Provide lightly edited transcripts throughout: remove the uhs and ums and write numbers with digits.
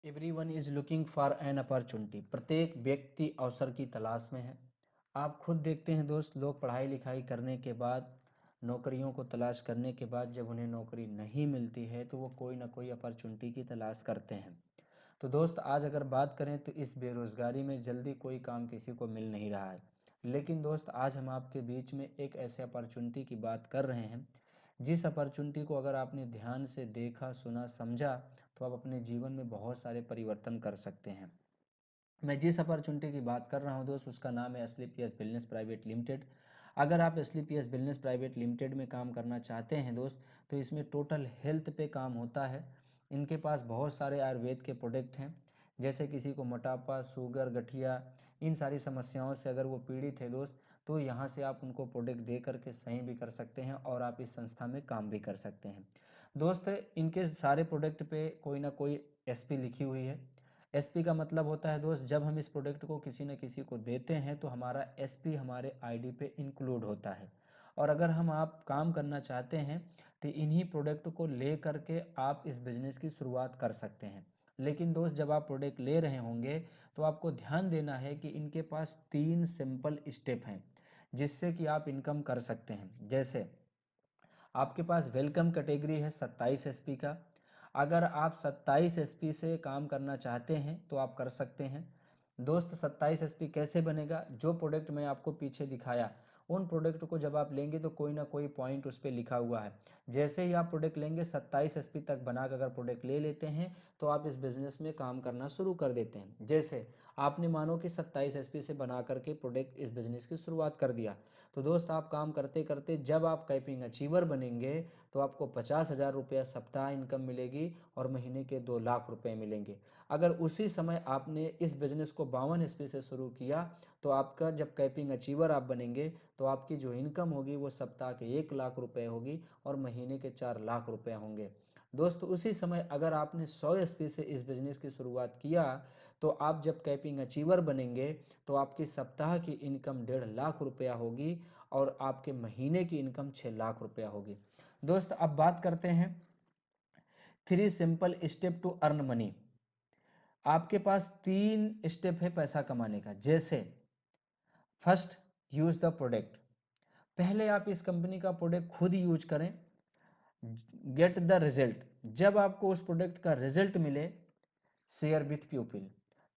Everyone is looking for an opportunity. प्रत्येक व्यक्ति अवसर की तलाश में है। आप खुद देखते हैं दोस्त, लोग पढ़ाई लिखाई करने के बाद, नौकरियों को तलाश करने के बाद जब उन्हें नौकरी नहीं मिलती है तो वो कोई ना कोई अपॉर्चुनिटी की तलाश करते हैं। तो दोस्त, आज अगर बात करें तो इस बेरोज़गारी में जल्दी कोई काम किसी को मिल नहीं रहा है। लेकिन दोस्त, आज हम आपके बीच में एक ऐसे अपॉर्चुनिटी की बात कर रहे हैं जिस अपॉर्चुनिटी को अगर आपने ध्यान से देखा, सुना, समझा तो आप अपने जीवन में बहुत सारे परिवर्तन कर सकते हैं। मैं जिस अपॉर्चुनिटी की बात कर रहा हूं दोस्त, उसका नाम है एसलीपीएस बिजनेस प्राइवेट लिमिटेड। अगर आप एसलीपीएस बिजनेस प्राइवेट लिमिटेड में काम करना चाहते हैं दोस्त, तो इसमें टोटल हेल्थ पे काम होता है। इनके पास बहुत सारे आयुर्वेद के प्रोडक्ट हैं। जैसे किसी को मोटापा, शुगर, गठिया, इन सारी समस्याओं से अगर वो पीड़ित है दोस्त, तो यहाँ से आप उनको प्रोडक्ट दे करके सही भी कर सकते हैं और आप इस संस्था में काम भी कर सकते हैं। दोस्त, इनके सारे प्रोडक्ट पे कोई ना कोई एसपी लिखी हुई है। एसपी का मतलब होता है दोस्त, जब हम इस प्रोडक्ट को किसी न किसी को देते हैं तो हमारा एसपी हमारे आईडी पे इंक्लूड होता है। और अगर हम आप काम करना चाहते हैं तो इन्हीं प्रोडक्ट को ले करके आप इस बिज़नेस की शुरुआत कर सकते हैं। लेकिन दोस्त, जब आप प्रोडक्ट ले रहे होंगे तो आपको ध्यान देना है कि इनके पास 3 सिंपल स्टेप हैं जिससे कि आप इनकम कर सकते हैं। जैसे आपके पास वेलकम कैटेगरी है 27 एसपी का। अगर आप 27 एसपी से काम करना चाहते हैं तो आप कर सकते हैं। दोस्त, 27 एसपी कैसे बनेगा? जो प्रोडक्ट मैं आपको पीछे दिखाया, उन प्रोडक्ट को जब आप लेंगे तो कोई ना कोई पॉइंट उस पर लिखा हुआ है। जैसे ही आप प्रोडक्ट लेंगे, 27 एसपी तक बनाकर अगर प्रोडक्ट ले लेते हैं तो आप इस बिज़नेस में काम करना शुरू कर देते हैं। जैसे आपने मानो कि 27 एसपी से बना करके प्रोडक्ट इस बिज़नेस की शुरुआत कर दिया, तो दोस्त आप काम करते करते जब आप कैपिंग अचीवर बनेंगे तो आपको 50,000 रुपया सप्ताह इनकम मिलेगी और महीने के 2 लाख रुपए मिलेंगे। अगर उसी समय आपने इस बिज़नेस को 52 एसपी से शुरू किया तो आपका जब कैपिंग अचीवर आप बनेंगे तो आपकी जो इनकम होगी वो सप्ताह के 1 लाख रुपए होगी और महीने के 4 लाख रुपए होंगे। दोस्त, उसी समय अगर आपने 100 एसपी से इस बिज़नेस की शुरुआत किया तो आप जब कैपिंग अचीवर बनेंगे तो आपकी सप्ताह की इनकम 1.5 लाख रुपया होगी और आपके महीने की इनकम 6 लाख रुपया होगी। दोस्त, अब बात करते हैं 3 simple step to earn money. आपके पास 3 स्टेप है पैसा कमाने का। जैसे फर्स्ट, यूज द प्रोडक्ट। पहले आप इस कंपनी का प्रोडक्ट खुद यूज करें। Get the result. जब आपको उस प्रोडक्ट का रिजल्ट मिले, शेयर विथ पीपल।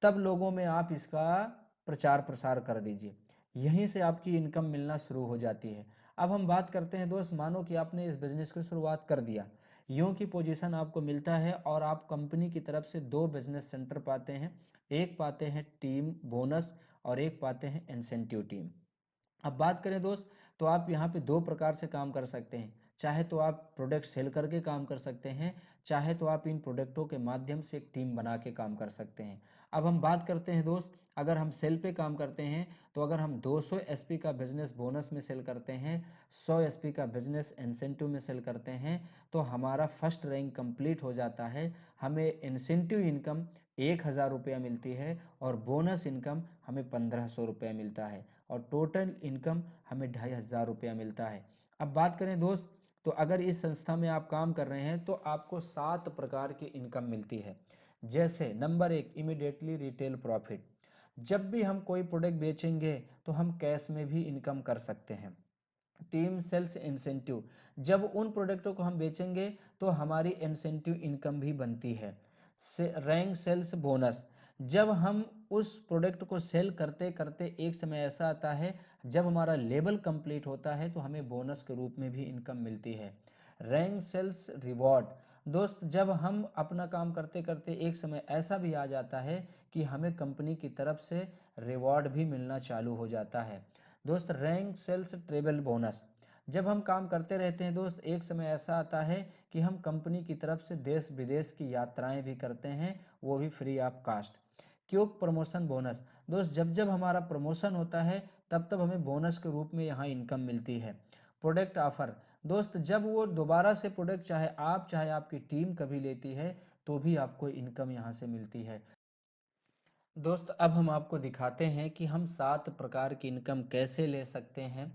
तब लोगों में आप इसका प्रचार प्रसार कर दीजिए। यहीं से आपकी इनकम मिलना शुरू हो जाती है। अब हम बात करते हैं दोस्त, मानो कि आपने इस बिज़नेस की शुरुआत कर दिया, यूं की पोजीशन आपको मिलता है और आप कंपनी की तरफ से 2 बिजनेस सेंटर पाते हैं। एक पाते हैं टीम बोनस और एक पाते हैं इंसेंटिव टीम। अब बात करें दोस्त, तो आप यहाँ पे 2 प्रकार से काम कर सकते हैं। चाहे तो आप प्रोडक्ट सेल करके काम कर सकते हैं, चाहे तो आप इन प्रोडक्टों के माध्यम से एक टीम बना के काम कर सकते हैं। अब हम बात करते हैं दोस्त, अगर हम सेल पे काम करते हैं तो अगर हम 200 एसपी का बिजनेस बोनस में सेल करते हैं, 100 एसपी का बिजनेस इंसेंटिव में सेल करते हैं, तो हमारा फर्स्ट रैंक कंप्लीट हो जाता है। हमें इंसेंटिव इनकम 1,000 रुपया मिलती है और बोनस इनकम हमें 1,500 रुपया मिलता है और टोटल इनकम हमें 2,500 रुपया मिलता है। अब बात करें दोस्त, तो अगर इस संस्था में आप काम कर रहे हैं तो आपको 7 प्रकार की इनकम मिलती है। जैसे नंबर 1, इमीडिएटली रिटेल प्रॉफिट। जब भी हम कोई प्रोडक्ट बेचेंगे तो हम कैश में भी इनकम कर सकते हैं। Team sales incentive. जब उन प्रोडक्टों को हम बेचेंगे तो हमारी इंसेंटिव इनकम भी बनती है। Rank sales bonus. जब हम उस प्रोडक्ट को सेल करते करते एक समय ऐसा आता है जब हमारा लेवल कंप्लीट होता है तो हमें बोनस के रूप में भी इनकम मिलती है। Rank sales reward. दोस्त, जब हम अपना काम करते करते एक समय ऐसा भी आ जाता है कि हमें कंपनी की तरफ से रिवॉर्ड भी मिलना चालू हो जाता है। दोस्त, रैंक सेल्स ट्रेवल बोनस। जब हम काम करते रहते हैं दोस्त, एक समय ऐसा आता है कि हम कंपनी की तरफ से देश विदेश की यात्राएं भी करते हैं, वो भी फ्री ऑफ कास्ट। क्योंकि प्रमोशन बोनस। दोस्त, जब जब हमारा प्रमोशन होता है तब तब हमें बोनस के रूप में यहाँ इनकम मिलती है। Product offer. दोस्त, जब वो दोबारा से प्रोडक्ट चाहे आपकी टीम कभी लेती है तो भी आपको इनकम यहाँ से मिलती है। दोस्त, अब हम आपको दिखाते हैं कि हम 7 प्रकार की इनकम कैसे ले सकते हैं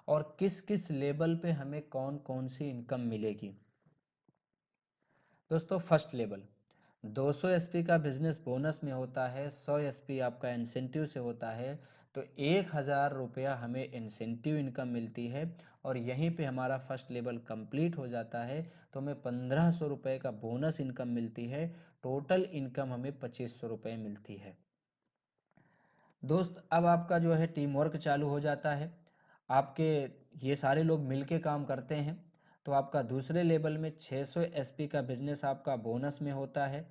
और किस किस लेवल पे हमें कौन कौन सी इनकम मिलेगी। दोस्तों, फर्स्ट लेवल। 200 एसपी का बिजनेस बोनस में होता है, 100 एसपी आपका इंसेंटिव से होता है, तो 1000 रुपया हमें इंसेंटिव इनकम मिलती है और यहीं पे हमारा फर्स्ट लेवल कंप्लीट हो जाता है, तो हमें 1500 रुपये का बोनस इनकम मिलती है। टोटल इनकम हमें 2500 रुपये मिलती है। दोस्त अब आपका जो है टीम वर्क चालू हो जाता है, आपके ये सारे लोग मिलके काम करते हैं, तो आपका दूसरे लेवल में 600 एसपी का बिजनेस आपका बोनस में होता है,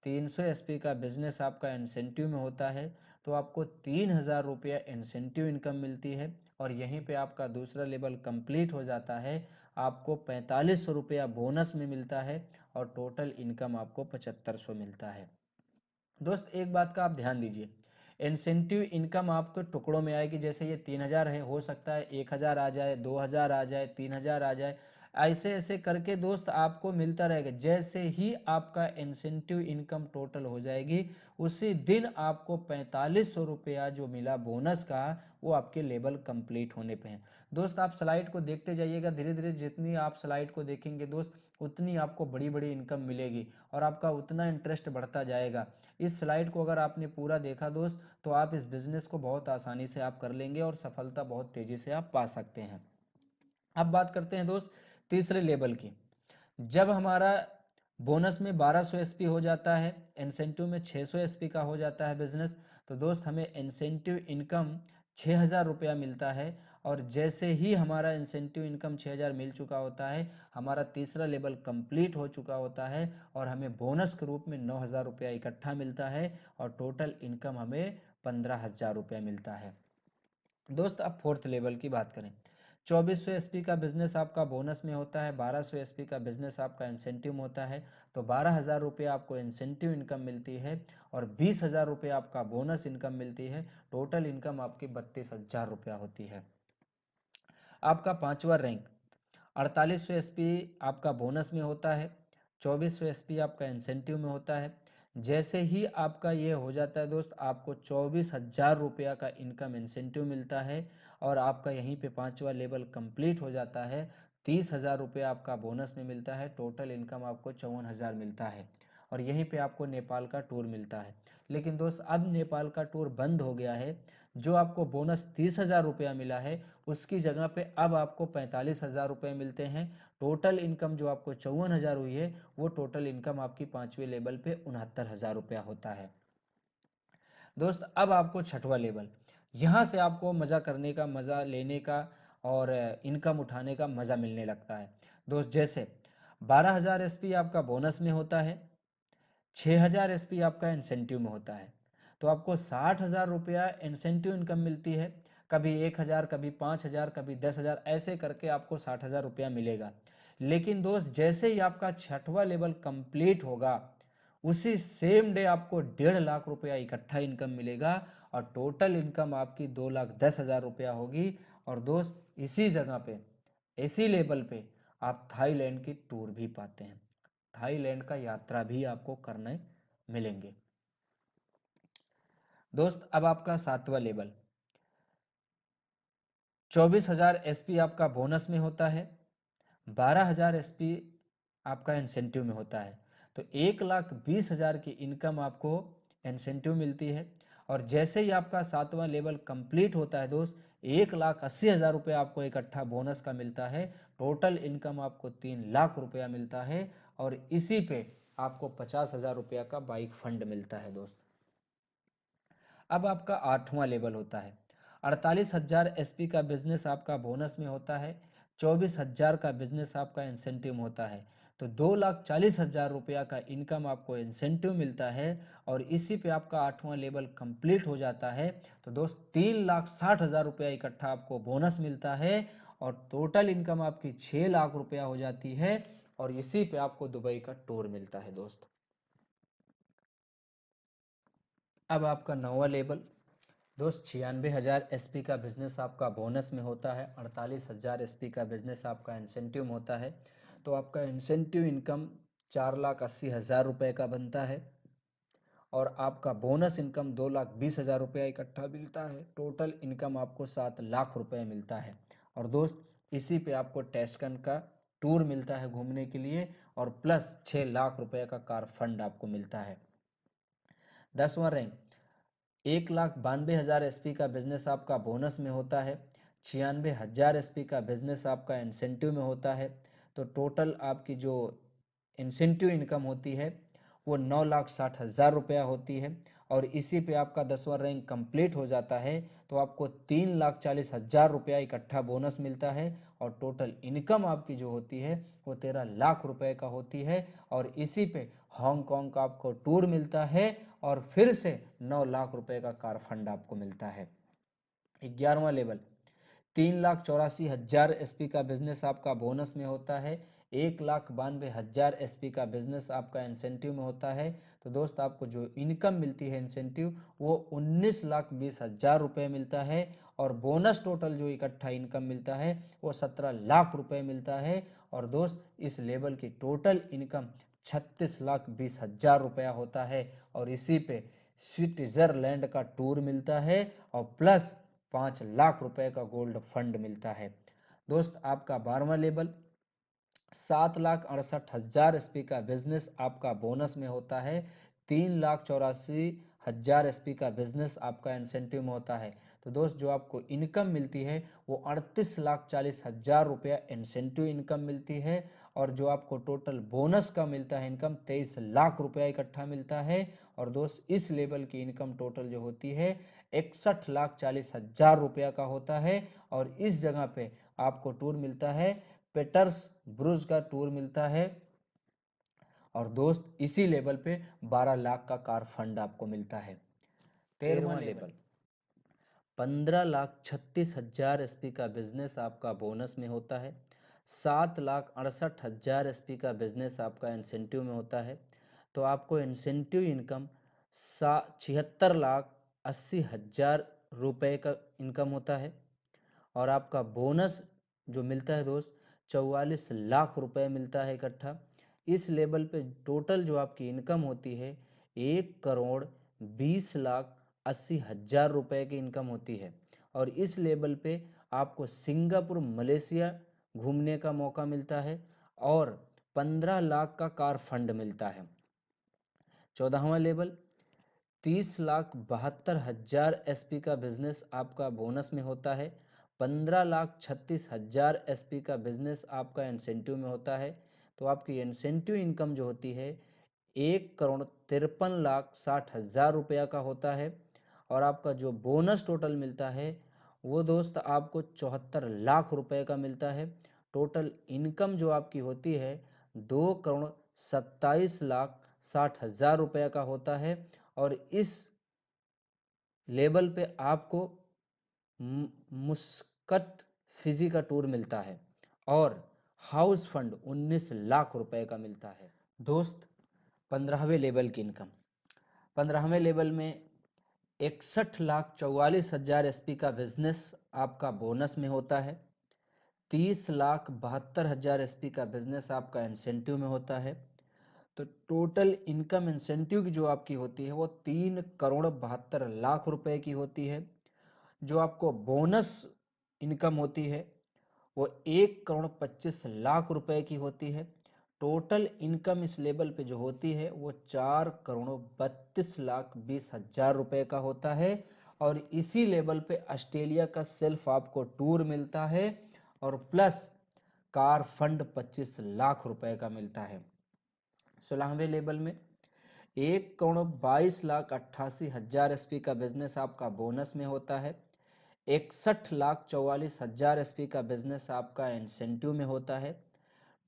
300 एसपी का बिजनेस आपका इंसेंटिव में होता है, तो आपको 3000 रुपया इंसेंटिव इनकम मिलती है और यहीं पे आपका दूसरा लेवल कंप्लीट हो जाता है। आपको 4500 रुपया बोनस में मिलता है और टोटल इनकम आपको 7500 मिलता है। दोस्त एक बात का आप ध्यान दीजिए, इंसेंटिव इनकम आपको टुकड़ों में आएगी। जैसे ये 3000 है, हो सकता है 1000 आ जाए, 2000 आ जाए, 3000 आ जाए, ऐसे ऐसे करके दोस्त आपको मिलता रहेगा। जैसे ही आपका इंसेंटिव इनकम टोटल हो जाएगी, उसी दिन आपको 4500 रुपया जो मिला बोनस का, वो आपके लेवल कंप्लीट होने पे है। दोस्त आप स्लाइड को देखते जाइएगा, धीरे धीरे जितनी आप स्लाइड को देखेंगे दोस्त, उतनी आपको बड़ी बड़ी इनकम मिलेगी और आपका उतना इंटरेस्ट बढ़ता जाएगा। इस स्लाइड को अगर आपने पूरा देखा दोस्त, तो आप इस बिजनेस को बहुत आसानी से आप कर लेंगे और सफलता बहुत तेजी से आप पा सकते हैं। अब बात करते हैं दोस्त तीसरे लेवल की। जब हमारा बोनस में 1200 एसपी हो जाता है, इंसेंटिव में 600 एसपी का हो जाता है बिजनेस, तो दोस्त हमें इंसेंटिव इनकम 6000 रुपया मिलता है। और जैसे ही हमारा इंसेंटिव इनकम 6000 मिल चुका होता है, हमारा तीसरा लेवल कंप्लीट हो चुका होता है और हमें बोनस के रूप में 9000 रुपया इकट्ठा मिलता है और टोटल इनकम हमें 15000 रुपया मिलता है। दोस्त अब फोर्थ लेवल की बात करें, 2400 एसपी का बिजनेस आपका बोनस में होता है, 1200 एसपी का बिजनेस आपका इंसेंटिव में होता है, तो 12000 रुपये आपको इंसेंटिव इनकम मिलती है और 20000 रुपये आपका बोनस इनकम मिलती है। टोटल इनकम आपकी 32000 रुपया होती है। आपका पांचवा रैंक 4800 एसपी आपका बोनस में होता है, 2400 एसपी आपका इंसेंटिव में होता है। जैसे ही आपका ये हो जाता है दोस्त, आपको 24,000 रुपया का इनकम इंसेंटिव मिलता है और आपका यहीं पे पांचवा लेवल कंप्लीट हो जाता है। 30,000 रुपया आपका बोनस में मिलता है, टोटल इनकम आपको 54,000 मिलता है और यहीं पे आपको नेपाल का टूर मिलता है। लेकिन दोस्त अब नेपाल का टूर बंद हो गया है। जो आपको बोनस 30,000 रुपया मिला है, उसकी जगह पे अब आपको 45,000 रुपये मिलते हैं। टोटल इनकम जो आपको 54,000 हुई है, वो टोटल इनकम आपकी पांचवें लेवल पे 69,000 रुपया होता है। दोस्त अब आपको छठवां लेवल, यहाँ से आपको मज़ा करने का, मज़ा लेने का और इनकम उठाने का मज़ा मिलने लगता है। दोस्त जैसे 12,000 एसपी आपका बोनस में होता है, 6000 एसपी आपका इंसेंटिव में होता है, तो आपको 60,000 रुपया इंसेंटिव इनकम मिलती है। कभी 1000, कभी 5000, कभी 10,000, ऐसे करके आपको 60,000 रुपया मिलेगा। लेकिन दोस्त जैसे ही आपका छठवां लेवल कंप्लीट होगा, उसी सेम डे आपको 1,50,000 रुपया इकट्ठा इनकम मिलेगा और टोटल इनकम आपकी 2,10,000 रुपया होगी। और दोस्त इसी जगह पे, इसी लेवल पे आप थाईलैंड की टूर भी पाते हैं, थाईलैंड का यात्रा भी आपको करने मिलेंगे। दोस्त अब आपका सातवां लेवल, 24,000 एसपी आपका बोनस में होता है, 12,000 एसपी आपका इंसेंटिव में होता है, तो 1,20,000 की इनकम आपको इंसेंटिव मिलती है। और जैसे ही आपका सातवां लेवल कंप्लीट होता है दोस्त, 1,80,000 रुपया आपको इकट्ठा बोनस का मिलता है। टोटल इनकम आपको 3,00,000 रुपया मिलता है और इसी पे आपको 50,000 रुपया का बाइक फंड मिलता है दोस्त। अब आपका आठवां लेवल होता है, 48,000 एसपी का बिजनेस आपका बोनस में होता है, 24,000 का बिजनेस आपका इंसेंटिव में होता है, तो 2,40,000 रुपया का इनकम आपको इंसेंटिव मिलता है और इसी पे आपका आठवां लेवल कंप्लीट हो जाता है। तो दोस्त 3,60,000 रुपया इकट्ठा आपको बोनस मिलता है और टोटल इनकम आपकी 6,00,000 रुपया हो जाती है और इसी पे आपको दुबई का टूर मिलता है दोस्त। अब आपका नौवां लेवल, दोस्त 96,000 एसपी का बिजनेस आपका बोनस में होता है, 48,000 एसपी का बिजनेस आपका इंसेंटिव में होता है, तो आपका इंसेंटिव इनकम 4,80,000 रुपये का बनता है और आपका बोनस इनकम 2,20,000 रुपया इकट्ठा मिलता है। टोटल इनकम आपको 7,00,000 रुपये मिलता है और दोस्त इसी पे आपको टैस्कन का टूर मिलता है घूमने के लिए और प्लस 6 लाख रुपए का कार फंड आपको मिलता है। 10वां रैंक 1,92,000 एसपी का बिजनेस आपका बोनस में होता है। 96,000 एसपी का बिजनेस आपका इंसेंटिव में होता है। तो टोटल आपकी जो इंसेंटिव इनकम होती है वो 9,60,000 रुपया होती है। और इसी पे आपका 10वां रैंक कंप्लीट हो जाता है तो आपको 3,40,000 रुपया इकट्ठा बोनस मिलता है। और टोटल इनकम आपकी जो होती है वो 13 लाख रुपए का होती है। और इसी पे हांगकांग का आपको टूर मिलता है और फिर से 9 लाख रुपए का कार फंड आपको मिलता है। 11वां लेवल 3,84,000 एसपी का बिजनेस आपका बोनस में होता है। 1,92,000 एसपी का बिजनेस आपका इंसेंटिव में होता है। तो दोस्त आपको जो इनकम मिलती है इंसेंटिव वो 19,20,000 रुपये मिलता है। और बोनस टोटल जो इकट्ठा इनकम मिलता है वो 17 लाख रुपए मिलता है। और दोस्त इस लेवल की टोटल इनकम 36,20,000 रुपया होता है। और इसी पे स्विट्जरलैंड का टूर मिलता है और प्लस 5 लाख रुपए का गोल्ड फंड मिलता है। दोस्त आपका 12वां लेवल 7,68,000 एसपी का बिजनेस आपका बोनस में होता है। 3,84,000 एसपी का बिजनेस आपका इंसेंटिव में होता है। तो दोस्त जो आपको इनकम मिलती है वो 38,40,000 रुपया इंसेंटिव इनकम मिलती है। और जो आपको टोटल बोनस का मिलता है इनकम 23 लाख रुपया इकट्ठा मिलता है। और दोस्त इस लेवल की इनकम टोटल जो होती है 61,40,000 रुपया का होता है। और इस जगह पे आपको टूर मिलता है, पेटर्स ब्रुज का टूर मिलता है। और दोस्त इसी लेवल पे 12 लाख का कार फंड आपको मिलता है। 13वां लेवल 15,36,000 एसपी का बिजनेस आपका बोनस में होता है। 7,68,000 एसपी का बिजनेस आपका इंसेंटिव में होता है। तो आपको इंसेंटिव इनकम 76,80,000 रुपए का इनकम होता है। और आपका बोनस जो मिलता है दोस्त 44 लाख रुपए मिलता है इकट्ठा। इस लेवल पे टोटल जो आपकी इनकम होती है 1,20,80,000 रुपए की इनकम होती है। और इस लेवल पे आपको सिंगापुर मलेशिया घूमने का मौका मिलता है और 15 लाख का कार फंड मिलता है। 14वां लेवल 30,72,000 एसपी का बिजनेस आपका बोनस में होता है। 15,36,000 एसपी का बिजनेस आपका इंसेंटिव में होता है। तो आपकी इंसेंटिव इनकम जो होती है 1,53,60,000 रुपया का होता है। और आपका जो बोनस टोटल मिलता है वो दोस्त आपको 74 लाख रुपए का मिलता है। टोटल इनकम जो आपकी होती है 2,27,60,000 रुपया का होता है। और इस लेवल पे आपको मुस्कट फिजी का टूर मिलता है और हाउस फंड 19 लाख रुपए का मिलता है। दोस्त 15वें लेवल की इनकम 15वें लेवल में 61,44,000 एसपी का बिजनेस आपका बोनस में होता है। 30,72,000 एसपी का बिजनेस आपका इंसेंटिव में होता है। तो टोटल इनकम इंसेंटिव की जो आपकी होती है वो 3,72,00,000 रुपए की होती है। जो आपको बोनस इनकम होती है वो 1,25,00,000 रुपए की होती है। टोटल इनकम इस लेवल पे जो होती है वो 4,32,20,000 रुपए का होता है। और इसी लेवल पे ऑस्ट्रेलिया का सेल्फ आपको टूर मिलता है और प्लस कार फंड 25 लाख रुपए का मिलता है। 16वें लेवल में 1,22,88,000 एसपी का बिजनेस आपका बोनस में होता है। 61,44,000 एसपी का बिजनेस आपका इंसेंटिव में होता है।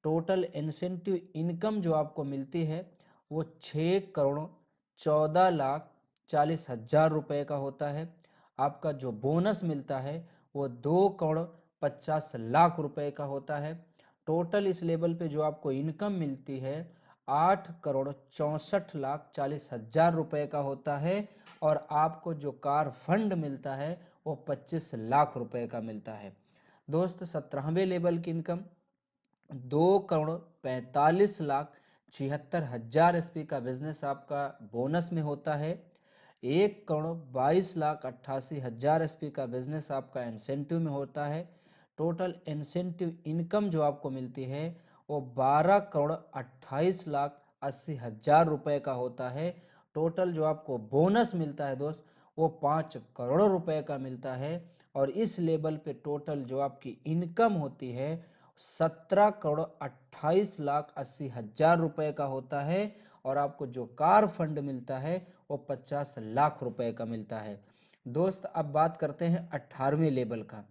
टोटल इंसेंटिव इनकम जो आपको मिलती है वो 6,14,40,000 रुपए का होता है। आपका जो बोनस मिलता है वो 2,50,00,000 रुपए का होता है। टोटल इस लेवल पे जो आपको इनकम मिलती है 8,64,40,000 रुपए का होता है। और आपको जो कार फंड मिलता है वो 25 लाख रुपए का मिलता है। दोस्त 17वें लेवल की इनकम 2,45,76,000 एसपी का बिजनेस आपका बोनस में होता है। 1,22,88,000 एसपी का बिजनेस आपका इंसेंटिव में होता है। टोटल इंसेंटिव इनकम जो आपको मिलती है वो 12,28,80,000 रुपए का होता है। टोटल जो आपको बोनस मिलता है दोस्त, वो 5 करोड़ रुपए का मिलता है। और इस लेवल पे टोटल जो आपकी इनकम होती है 17,28,80,000 रुपए का होता है। और आपको जो कार फंड मिलता है वो 50 लाख रुपए का मिलता है। दोस्त अब बात करते हैं 18वें लेवल का।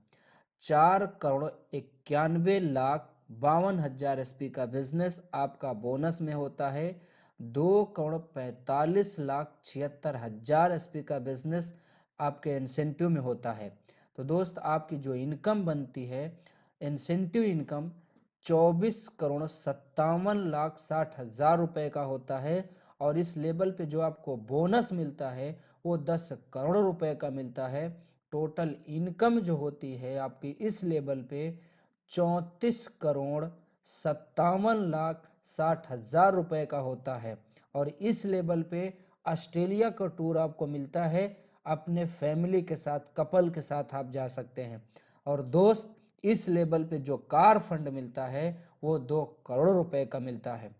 4,91,52,000 एसपी का बिजनेस आपका बोनस में होता है। 2,45,76,000 एसपी का बिजनेस आपके इंसेंटिव में होता है। तो दोस्त आपकी जो इनकम बनती है इंसेंटिव इनकम 24,57,60,000 रुपए का होता है। और इस लेवल पे जो आपको बोनस मिलता है वो 10 करोड़ रुपए का मिलता है। टोटल इनकम जो होती है आपकी इस लेवल पे 34,57,60,000 रुपए का होता है। और इस लेवल पे ऑस्ट्रेलिया का टूर आपको मिलता है, अपने फैमिली के साथ, कपल के साथ आप जा सकते हैं। और दोस्त इस लेवल पे जो कार फंड मिलता है वो 2 करोड़ रुपए का मिलता है।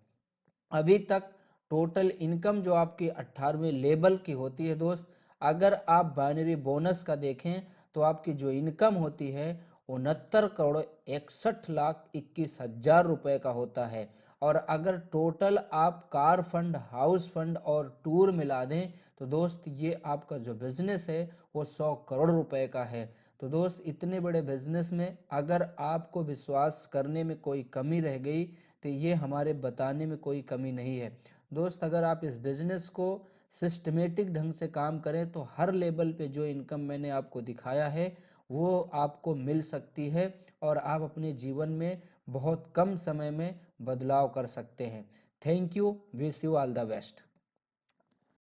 अभी तक टोटल इनकम जो आपकी 18वें लेवल की होती है दोस्त, अगर आप बाइनरी बोनस का देखें तो आपकी जो इनकम होती है 69,61,21,000 रुपए का होता है। और अगर टोटल आप कार फंड, हाउस फंड और टूर मिला दें तो दोस्त ये आपका जो बिजनेस है वो 100 करोड़ रुपए का है। तो दोस्त इतने बड़े बिजनेस में अगर आपको विश्वास करने में कोई कमी रह गई तो ये हमारे बताने में कोई कमी नहीं है। दोस्त अगर आप इस बिजनेस को सिस्टमेटिक ढंग से काम करें तो हर लेवल पे जो इनकम मैंने आपको दिखाया है वो आपको मिल सकती है और आप अपने जीवन में बहुत कम समय में बदलाव कर सकते हैं। Thank you, wish you all the best.